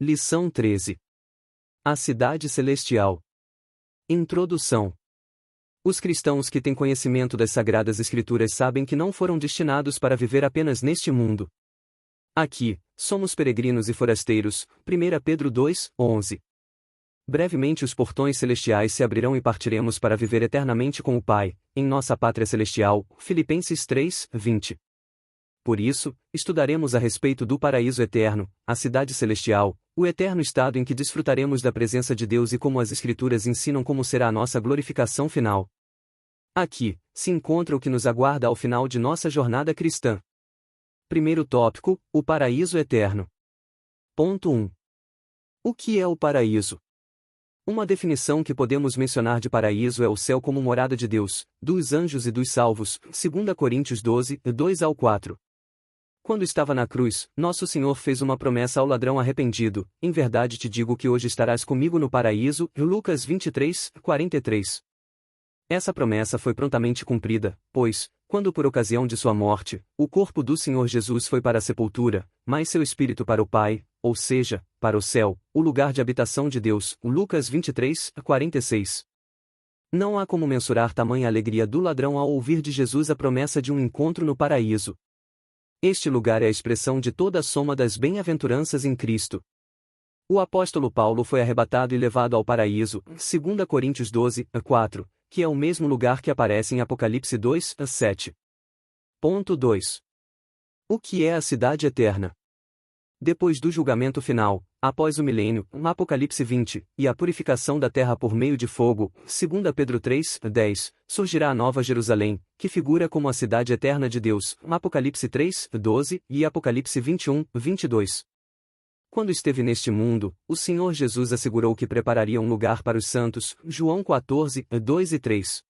Lição 13. A Cidade Celestial. Introdução. Os cristãos que têm conhecimento das Sagradas Escrituras sabem que não foram destinados para viver apenas neste mundo. Aqui, somos peregrinos e forasteiros. 1 Pedro 2, 11. Brevemente os portões celestiais se abrirão e partiremos para viver eternamente com o Pai, em nossa pátria celestial. Filipenses 3, 20. Por isso, estudaremos a respeito do paraíso eterno, a cidade celestial, o eterno estado em que desfrutaremos da presença de Deus e como as Escrituras ensinam como será a nossa glorificação final. Aqui, se encontra o que nos aguarda ao final de nossa jornada cristã. Primeiro tópico, o paraíso eterno. Ponto 1. O que é o paraíso? Uma definição que podemos mencionar de paraíso é o céu como morada de Deus, dos anjos e dos salvos, 2 Coríntios 12, 2-4. Quando estava na cruz, nosso Senhor fez uma promessa ao ladrão arrependido: em verdade te digo que hoje estarás comigo no paraíso. Lucas 23, 43. Essa promessa foi prontamente cumprida, pois, quando por ocasião de sua morte, o corpo do Senhor Jesus foi para a sepultura, mas seu espírito para o Pai, ou seja, para o céu, o lugar de habitação de Deus. Lucas 23, 46. Não há como mensurar tamanha alegria do ladrão ao ouvir de Jesus a promessa de um encontro no paraíso. Este lugar é a expressão de toda a soma das bem-aventuranças em Cristo. O apóstolo Paulo foi arrebatado e levado ao paraíso, 2 Coríntios 12, 4, que é o mesmo lugar que aparece em Apocalipse 2, 7. Ponto 2. O que é a cidade eterna? Depois do julgamento final, após o milênio, Apocalipse 20, e a purificação da terra por meio de fogo, 2 Pedro 3, 10, surgirá a Nova Jerusalém, que figura como a cidade eterna de Deus, Apocalipse 3, 12, e Apocalipse 21, 22. Quando esteve neste mundo, o Senhor Jesus assegurou que prepararia um lugar para os santos, João 14, 2 e 3.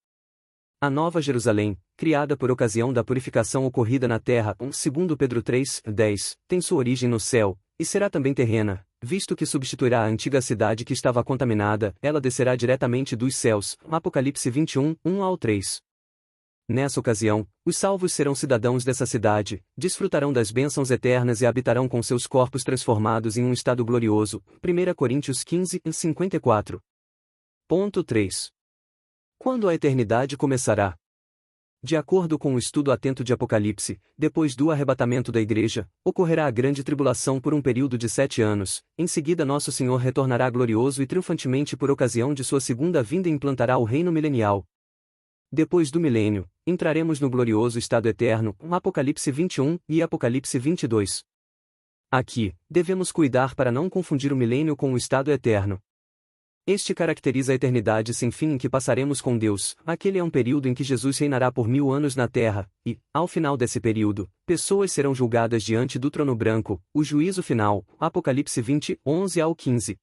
A Nova Jerusalém, criada por ocasião da purificação ocorrida na terra, 2 Pedro 3, 10, tem sua origem no céu, e será também terrena, visto que substituirá a antiga cidade que estava contaminada. Ela descerá diretamente dos céus, Apocalipse 21, 1-3. Nessa ocasião, os salvos serão cidadãos dessa cidade, desfrutarão das bênçãos eternas e habitarão com seus corpos transformados em um estado glorioso. 1 Coríntios 15, 54. Ponto 3. Quando a eternidade começará? De acordo com o estudo atento de Apocalipse, depois do arrebatamento da igreja, ocorrerá a grande tribulação por um período de 7 anos, em seguida nosso Senhor retornará glorioso e triunfantemente por ocasião de sua segunda vinda e implantará o reino milenial. Depois do milênio, entraremos no glorioso estado eterno, Apocalipse 21 e Apocalipse 22. Aqui, devemos cuidar para não confundir o milênio com o estado eterno. Este caracteriza a eternidade sem fim em que passaremos com Deus. Aquele é um período em que Jesus reinará por 1000 anos na terra, e, ao final desse período, pessoas serão julgadas diante do trono branco, o juízo final. Apocalipse 20, 11-15.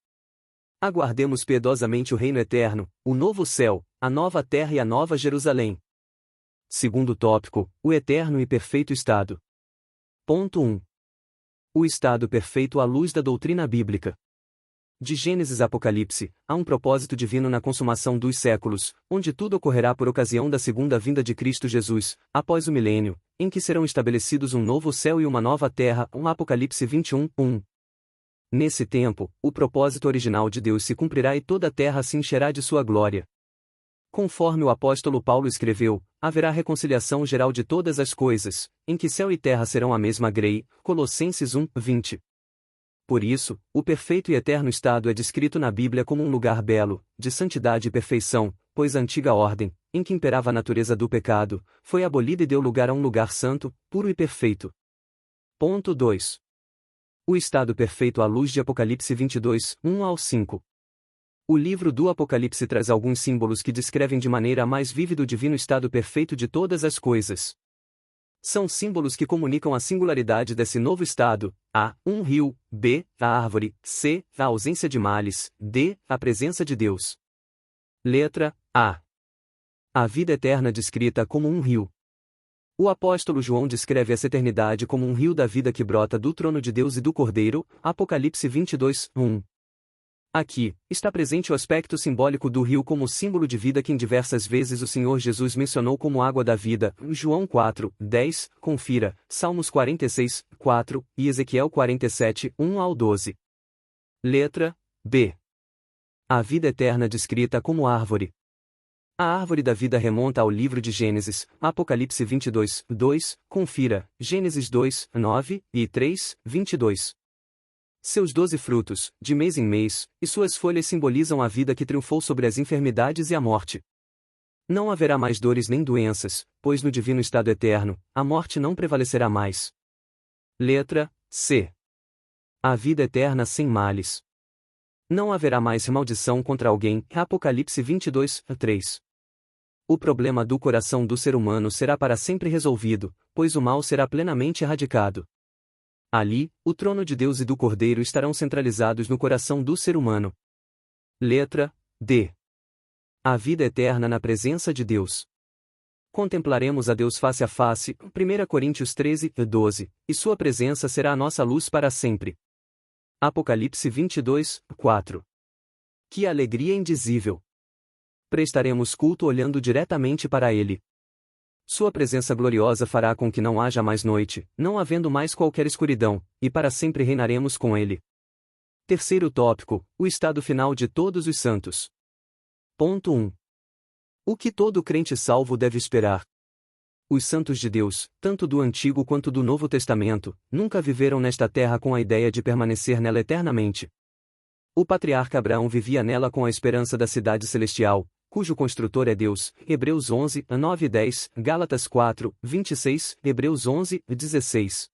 Aguardemos piedosamente o reino eterno, o novo céu, a nova terra e a nova Jerusalém. Segundo tópico, o eterno e perfeito estado. Ponto 1. O estado perfeito à luz da doutrina bíblica. De Gênesis a Apocalipse, há um propósito divino na consumação dos séculos, onde tudo ocorrerá por ocasião da segunda vinda de Cristo Jesus, após o milênio, em que serão estabelecidos um novo céu e uma nova terra. Apocalipse 21, 1. Nesse tempo, o propósito original de Deus se cumprirá e toda a terra se encherá de sua glória. Conforme o apóstolo Paulo escreveu, haverá reconciliação geral de todas as coisas, em que céu e terra serão a mesma grei. Colossenses 1, 20. Por isso, o perfeito e eterno estado é descrito na Bíblia como um lugar belo, de santidade e perfeição, pois a antiga ordem, em que imperava a natureza do pecado, foi abolida e deu lugar a um lugar santo, puro e perfeito. Ponto 2. O estado perfeito à luz de Apocalipse 22, 1-5. O livro do Apocalipse traz alguns símbolos que descrevem de maneira mais vívida o divino estado perfeito de todas as coisas. São símbolos que comunicam a singularidade desse novo estado: A, um rio; B, a árvore; C, a ausência de males; D, a presença de Deus. Letra A. A vida eterna descrita como um rio. O apóstolo João descreve essa eternidade como um rio da vida que brota do trono de Deus e do Cordeiro. Apocalipse 22, 1. Aqui, está presente o aspecto simbólico do rio como símbolo de vida que em diversas vezes o Senhor Jesus mencionou como água da vida. João 4, 10, confira, Salmos 46, 4, e Ezequiel 47, 1-12. Letra B. A vida eterna descrita como árvore. A árvore da vida remonta ao livro de Gênesis, Apocalipse 22, 2, confira, Gênesis 2, 9 e 3, 22. Seus 12 frutos, de mês em mês, e suas folhas simbolizam a vida que triunfou sobre as enfermidades e a morte. Não haverá mais dores nem doenças, pois no divino estado eterno, a morte não prevalecerá mais. Letra C. A vida eterna sem males. Não haverá mais maldição contra alguém, Apocalipse 22, 3. O problema do coração do ser humano será para sempre resolvido, pois o mal será plenamente erradicado. Ali, o trono de Deus e do Cordeiro estarão centralizados no coração do ser humano. Letra D. A vida eterna na presença de Deus. Contemplaremos a Deus face a face, 1 Coríntios 13, 12, e sua presença será a nossa luz para sempre. Apocalipse 22, 4. Que alegria indizível! Prestaremos culto olhando diretamente para Ele. Sua presença gloriosa fará com que não haja mais noite, não havendo mais qualquer escuridão, e para sempre reinaremos com Ele. Terceiro tópico, o estado final de todos os santos. Ponto 1. O que todo crente salvo deve esperar? Os santos de Deus, tanto do Antigo quanto do Novo Testamento, nunca viveram nesta terra com a ideia de permanecer nela eternamente. O patriarca Abraão vivia nela com a esperança da cidade celestial, cujo construtor é Deus, Hebreus 11, 9 e 10, Gálatas 4, 26, Hebreus 11, 16.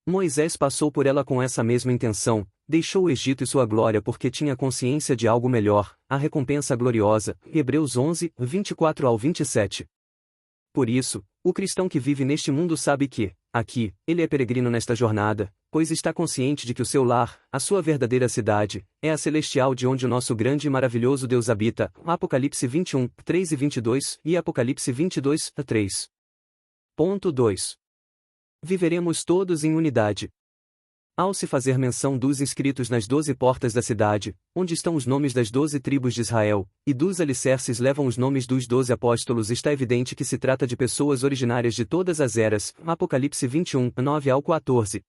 Moisés passou por ela com essa mesma intenção, deixou o Egito e sua glória porque tinha consciência de algo melhor, a recompensa gloriosa, Hebreus 11, 24 ao 27. Por isso, o cristão que vive neste mundo sabe que, aqui, ele é peregrino nesta jornada, pois está consciente de que o seu lar, a sua verdadeira cidade, é a celestial de onde o nosso grande e maravilhoso Deus habita, Apocalipse 21, 3 e 22 e Apocalipse 22, 3. Ponto 2. Viveremos todos em unidade. Ao se fazer menção dos inscritos nas 12 portas da cidade, onde estão os nomes das 12 tribos de Israel, e dos alicerces levam os nomes dos 12 apóstolos, está evidente que se trata de pessoas originárias de todas as eras, Apocalipse 21, 9 ao 14.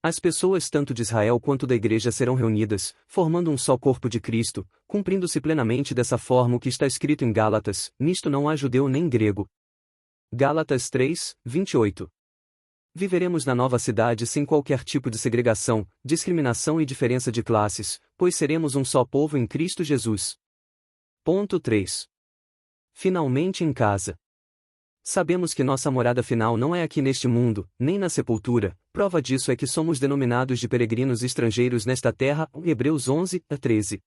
As pessoas tanto de Israel quanto da igreja serão reunidas, formando um só corpo de Cristo, cumprindo-se plenamente dessa forma o que está escrito em Gálatas, nisto não há judeu nem grego. Gálatas 3, 28. Viveremos na nova cidade sem qualquer tipo de segregação, discriminação e diferença de classes, pois seremos um só povo em Cristo Jesus. Ponto 3. Finalmente em casa. Sabemos que nossa morada final não é aqui neste mundo, nem na sepultura, prova disso é que somos denominados de peregrinos estrangeiros nesta terra, Hebreus 11, 13.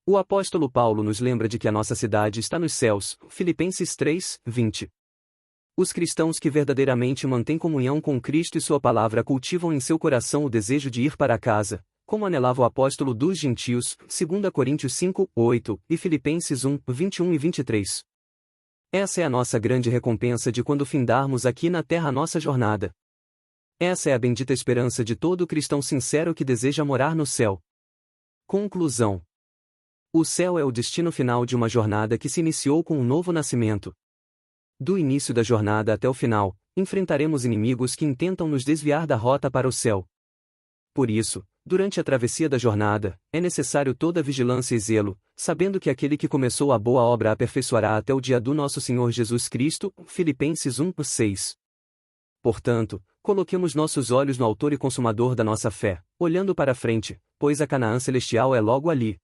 O apóstolo Paulo nos lembra de que a nossa cidade está nos céus, Filipenses 3, 20. Os cristãos que verdadeiramente mantêm comunhão com Cristo e sua palavra cultivam em seu coração o desejo de ir para casa, como anelava o apóstolo dos gentios, 2 Coríntios 5, 8 e Filipenses 1, 21 e 23. Essa é a nossa grande recompensa de quando findarmos aqui na terra a nossa jornada. Essa é a bendita esperança de todo cristão sincero que deseja morar no céu. Conclusão. O céu é o destino final de uma jornada que se iniciou com um novo nascimento. Do início da jornada até o final, enfrentaremos inimigos que intentam nos desviar da rota para o céu. Por isso, durante a travessia da jornada, é necessário toda vigilância e zelo, sabendo que aquele que começou a boa obra a aperfeiçoará até o dia do nosso Senhor Jesus Cristo, Filipenses 1, 6. Portanto, coloquemos nossos olhos no autor e consumador da nossa fé, olhando para a frente, pois a Canaã celestial é logo ali.